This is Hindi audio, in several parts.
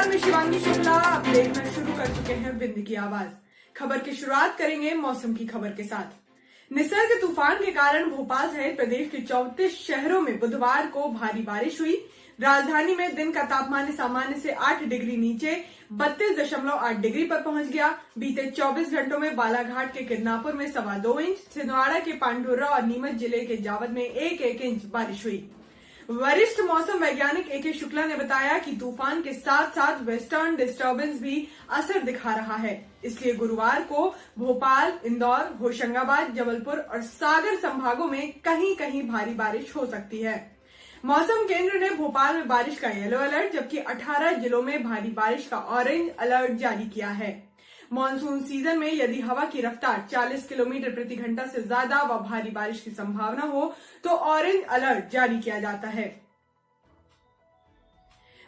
मैं शिवांगी शुक्ला। अब देखना शुरू कर चुके हैं बिंद की आवाज। खबर की शुरुआत करेंगे मौसम की खबर के साथ। निसर्ग तूफान के कारण भोपाल सहित प्रदेश के 34 शहरों में बुधवार को भारी बारिश हुई। राजधानी में दिन का तापमान सामान्य से 8 डिग्री नीचे 32.8 डिग्री पर पहुंच गया। बीते 24 घंटों में बालाघाट के किरनापुर में 2.25 इंच, छिंदवाड़ा के पांडुर्रा और नीमच जिले के जावद में 1-1 इंच बारिश हुई। वरिष्ठ मौसम वैज्ञानिक ए.के. शुक्ला ने बताया कि तूफान के साथ साथ वेस्टर्न डिस्टर्बेंस भी असर दिखा रहा है, इसलिए गुरुवार को भोपाल, इंदौर, होशंगाबाद, जबलपुर और सागर संभागों में कहीं कहीं भारी बारिश हो सकती है। मौसम केंद्र ने भोपाल में बारिश का येलो अलर्ट जबकि 18 जिलों में भारी बारिश का ऑरेंज अलर्ट जारी किया है। मॉनसून सीजन में यदि हवा की रफ्तार 40 किलोमीटर प्रति घंटा से ज्यादा व भारी बारिश की संभावना हो तो ऑरेंज अलर्ट जारी किया जाता है।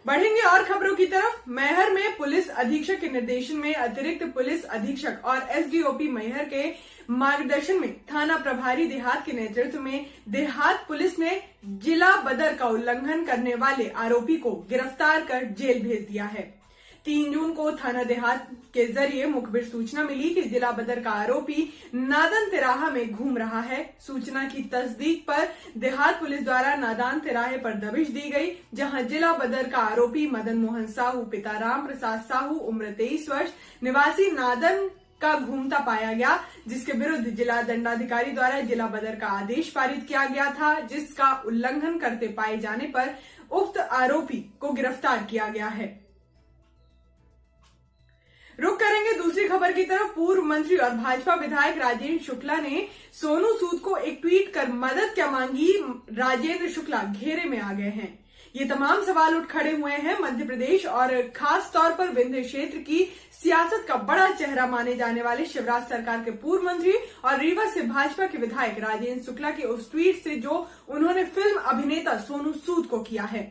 बढ़ेंगे और खबरों की तरफ। मैहर में पुलिस अधीक्षक के निर्देशन में अतिरिक्त पुलिस अधीक्षक और एसडीओपी मैहर के मार्गदर्शन में थाना प्रभारी देहात के नेतृत्व में देहात पुलिस ने जिला बदर का उल्लंघन करने वाले आरोपी को गिरफ्तार कर जेल भेज दिया है। 3 जून को थाना देहात के जरिए मुखबिर सूचना मिली कि जिला बदर का आरोपी नादन तिराहा में घूम रहा है। सूचना की तस्दीक पर देहात पुलिस द्वारा नादान तिराहे पर दबिश दी गई, जहां जिला बदर का आरोपी मदन मोहन साहू पिता राम प्रसाद साहू उम्र 23 वर्ष निवासी नादन का घूमता पाया गया, जिसके विरुद्ध जिला दंडाधिकारी द्वारा जिला बदर का आदेश पारित किया गया था, जिसका उल्लंघन करते पाए जाने पर उक्त आरोपी को गिरफ्तार किया गया है। रुक करेंगे दूसरी खबर की तरफ। पूर्व मंत्री और भाजपा विधायक राजेंद्र शुक्ला ने सोनू सूद को एक ट्वीट कर मदद क्या मांगी। राजेंद्र शुक्ला घेरे में आ गए हैं। ये तमाम सवाल उठ खड़े हुए हैं। मध्य प्रदेश और खास तौर पर विंध्य क्षेत्र की सियासत का बड़ा चेहरा माने जाने वाले शिवराज सरकार के पूर्व मंत्री और रीवा से भाजपा के विधायक राजेंद्र शुक्ला के उस ट्वीट से जो उन्होंने फिल्म अभिनेता सोनू सूद को किया है।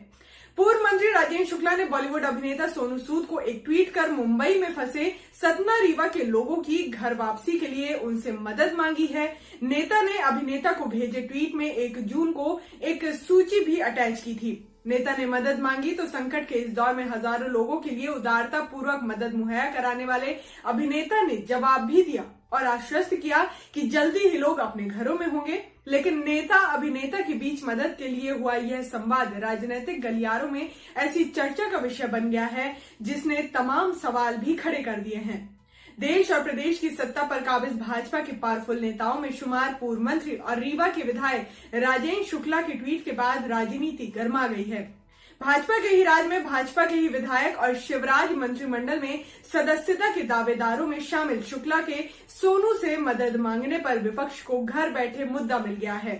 पूर्व मंत्री राजेंद्र शुक्ला ने बॉलीवुड अभिनेता सोनू सूद को एक ट्वीट कर मुंबई में फंसे सतना रीवा के लोगों की घर वापसी के लिए उनसे मदद मांगी है। नेता ने अभिनेता को भेजे ट्वीट में 1 जून को एक सूची भी अटैच की थी। नेता ने मदद मांगी तो संकट के इस दौर में हजारों लोगों के लिए उदारता पूर्वक मदद मुहैया कराने वाले अभिनेता ने जवाब भी दिया और आश्वस्त किया कि जल्दी ही लोग अपने घरों में होंगे। लेकिन नेता अभिनेता के बीच मदद के लिए हुआ यह संवाद राजनीतिक गलियारों में ऐसी चर्चा का विषय बन गया है जिसने तमाम सवाल भी खड़े कर दिए हैं। देश और प्रदेश की सत्ता पर काबिज भाजपा के पावरफुल नेताओं में शुमार पूर्व मंत्री और रीवा के विधायक राजेंद्र शुक्ला के ट्वीट के बाद राजनीति गर्मा गई है। भाजपा के ही राज में भाजपा के ही विधायक और शिवराज मंत्रिमंडल में सदस्यता के दावेदारों में शामिल शुक्ला के सोनू से मदद मांगने पर विपक्ष को घर बैठे मुद्दा मिल गया है।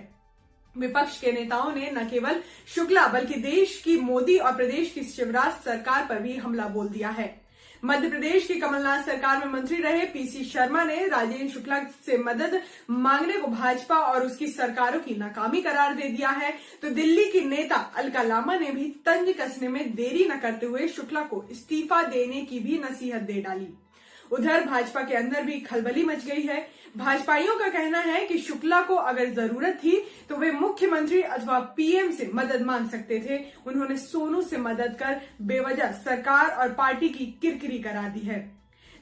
विपक्ष के नेताओं ने न केवल शुक्ला बल्कि देश की मोदी और प्रदेश की शिवराज सरकार पर भी हमला बोल दिया है। मध्य प्रदेश की कमलनाथ सरकार में मंत्री रहे पीसी शर्मा ने राजेंद्र शुक्ला से मदद मांगने को भाजपा और उसकी सरकारों की नाकामी करार दे दिया है, तो दिल्ली की नेता अलका लामा ने भी तंज कसने में देरी न करते हुए शुक्ला को इस्तीफा देने की भी नसीहत दे डाली। उधर भाजपा के अंदर भी खलबली मच गई है। भाजपाइयों का कहना है कि शुक्ला को अगर जरूरत थी तो वे मुख्यमंत्री अथवा पीएम से मदद मांग सकते थे। उन्होंने सोनू से मदद कर बेवजह सरकार और पार्टी की किरकिरी करा दी है।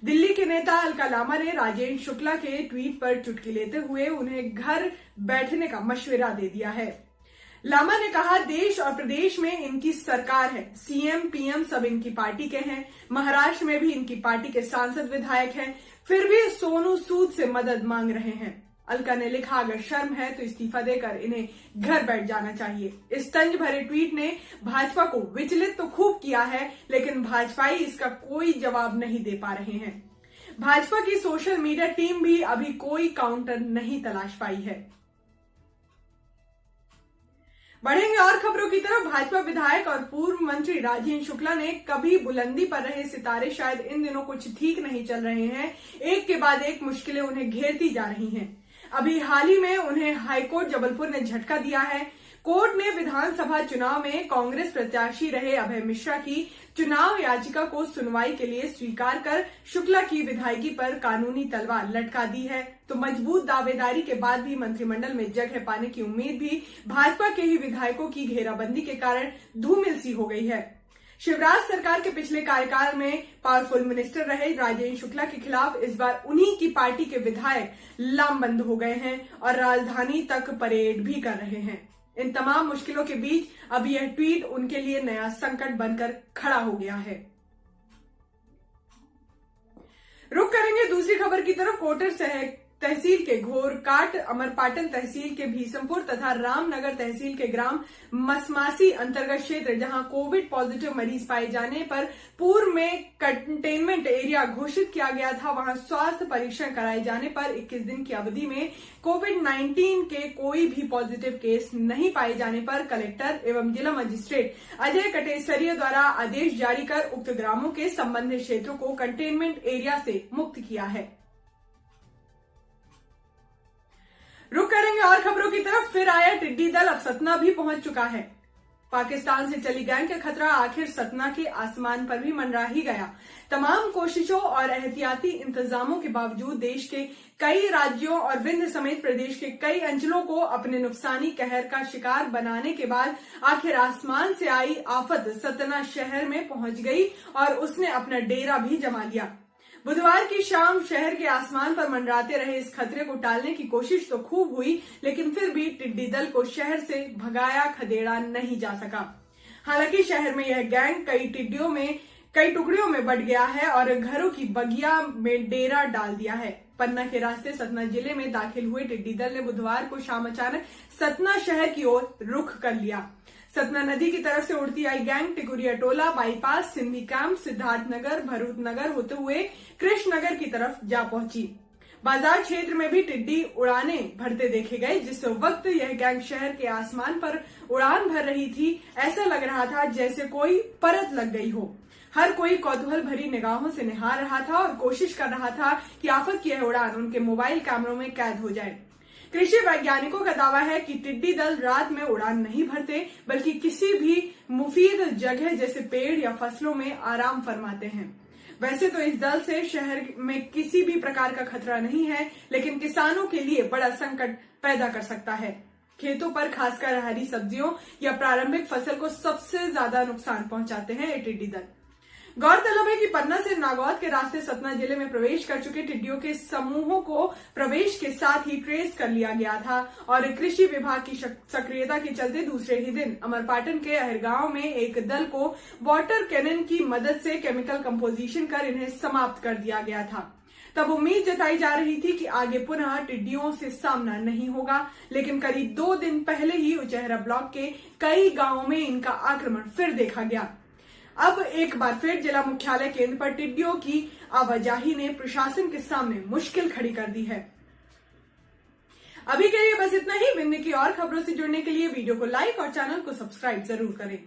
दिल्ली के नेता अलका लामा ने राजेंद्र शुक्ला के ट्वीट पर चुटकी लेते हुए उन्हें घर बैठने का मशवरा दे दिया है। लामा ने कहा, देश और प्रदेश में इनकी सरकार है, सीएम पीएम सब इनकी पार्टी के हैं, महाराष्ट्र में भी इनकी पार्टी के सांसद विधायक हैं, फिर भी सोनू सूद से मदद मांग रहे हैं। अलका ने लिखा, अगर शर्म है तो इस्तीफा देकर इन्हें घर बैठ जाना चाहिए। इस तंज भरे ट्वीट ने भाजपा को विचलित तो खूब किया है, लेकिन भाजपाई इसका कोई जवाब नहीं दे पा रहे हैं। भाजपा की सोशल मीडिया टीम भी अभी कोई काउंटर नहीं तलाश पाई है। बढ़ेंगे और खबरों की तरफ। भाजपा विधायक और पूर्व मंत्री राजेंद्र शुक्ला ने कभी बुलंदी पर रहे सितारे शायद इन दिनों कुछ ठीक नहीं चल रहे हैं। एक के बाद एक मुश्किलें उन्हें घेरती जा रही हैं। अभी हाल ही में उन्हें हाईकोर्ट जबलपुर ने झटका दिया है। कोर्ट ने विधानसभा चुनाव में कांग्रेस प्रत्याशी रहे अभय मिश्रा की चुनाव याचिका को सुनवाई के लिए स्वीकार कर शुक्ला की विधायकी पर कानूनी तलवार लटका दी है। तो मजबूत दावेदारी के बाद भी मंत्रिमंडल में जगह पाने की उम्मीद भी भाजपा के ही विधायकों की घेराबंदी के कारण धूमिल सी हो गई है। शिवराज सरकार के पिछले कार्यकाल में पावरफुल मिनिस्टर रहे राजेंद्र शुक्ला के खिलाफ इस बार उन्हीं की पार्टी के विधायक लामबंद हो गए हैं और राजधानी तक परेड भी कर रहे हैं। इन तमाम मुश्किलों के बीच अब यह ट्वीट उनके लिए नया संकट बनकर खड़ा हो गया है। रुक करेंगे दूसरी खबर की तरफ। कोटर तहसील के घोरकाट, अमरपाटन तहसील के भीसमपुर तथा रामनगर तहसील के ग्राम मसमासी अंतर्गत क्षेत्र जहां कोविड पॉजिटिव मरीज पाए जाने पर पूर्व में कंटेनमेंट एरिया घोषित किया गया था, वहां स्वास्थ्य परीक्षण कराए जाने पर 21 दिन की अवधि में कोविड-19 के कोई भी पॉजिटिव केस नहीं पाए जाने पर कलेक्टर एवं जिला मजिस्ट्रेट अजय कटेसरिया द्वारा आदेश जारी कर उक्त ग्रामों के संबंधित क्षेत्रों को कंटेनमेंट एरिया से मुक्त किया है। रुक करेंगे और खबरों की तरफ। फिर आया टिड्डी दल, अब सतना भी पहुंच चुका है। पाकिस्तान से चली गैंग का खतरा आखिर सतना के आसमान पर भी मंडरा ही गया। तमाम कोशिशों और एहतियाती इंतजामों के बावजूद देश के कई राज्यों और विंध्य समेत प्रदेश के कई अंचलों को अपने नुकसानी कहर का शिकार बनाने के बाद आखिर आसमान से आई आफत सतना शहर में पहुंच गई और उसने अपना डेरा भी जमा लिया। बुधवार की शाम शहर के आसमान पर मंडराते रहे इस खतरे को टालने की कोशिश तो खूब हुई, लेकिन फिर भी टिड्डी दल को शहर से भगाया खदेड़ा नहीं जा सका। हालांकि शहर में यह गैंग कई टुकड़ियों में बंट गया है और घरों की बगिया में डेरा डाल दिया है। पन्ना के रास्ते सतना जिले में दाखिल हुए टिड्डी दल ने बुधवार को शाम अचानक सतना शहर की ओर रुख कर लिया। सतना नदी की तरफ से उड़ती आई gang Tikuria Tola, bypass, Sindhi camp, Siddharthnagar, Bharuch Nagar होते हुए कृष्ण नगर की तरफ जा पहुंची। बाजार क्षेत्र में भी टिड्डी उड़ाने भरते देखे गए। जिस वक्त यह गैंग शहर के आसमान पर उड़ान भर रही थी, ऐसा लग रहा था जैसे कोई परत लग गई हो। हर कोई कौतूहल भरी निगाहों से निहार रहा था और कोशिश कर रहा था कि आफत की यह उड़ान उनके मोबाइल कैमरों में कैद हो जाए। कृषि वैज्ञानिकों का दावा है कि टिड्डी दल रात में उड़ान नहीं भरते, बल्कि किसी भी मुफीद जगह जैसे पेड़ या फसलों में आराम फरमाते हैं। वैसे तो इस दल से शहर में किसी भी प्रकार का खतरा नहीं है, लेकिन किसानों के लिए बड़ा संकट पैदा कर सकता है। खेतों पर खासकर हरी सब्जियों या प्रारंभिक फसल को सबसे ज्यादा नुकसान पहुंचाते हैं ये टिड्डी दल। गौरतलब है कि पन्ना से नागौद के रास्ते सतना जिले में प्रवेश कर चुके टिड्डियों के समूहों को प्रवेश के साथ ही ट्रेस कर लिया गया था और कृषि विभाग की सक्रियता के चलते दूसरे ही दिन अमरपाटन के अहरगांव में एक दल को वाटर कैनन की मदद से केमिकल कंपोजिशन कर इन्हें समाप्त कर दिया गया था। तब उम्मीद जताई जा रही थी कि आगे पुनः टिड्डियों से सामना नहीं होगा, लेकिन करीब 2 दिन पहले ही उचेहरा ब्लॉक के कई गांवों में इनका आक्रमण फिर देखा गया। अब एक बार फिर जिला मुख्यालय केंद्र पर टिड्डियों की आवाजाही ने प्रशासन के सामने मुश्किल खड़ी कर दी है। अभी के लिए बस इतना ही। विंध्य की और खबरों से जुड़ने के लिए वीडियो को लाइक और चैनल को सब्सक्राइब जरूर करें।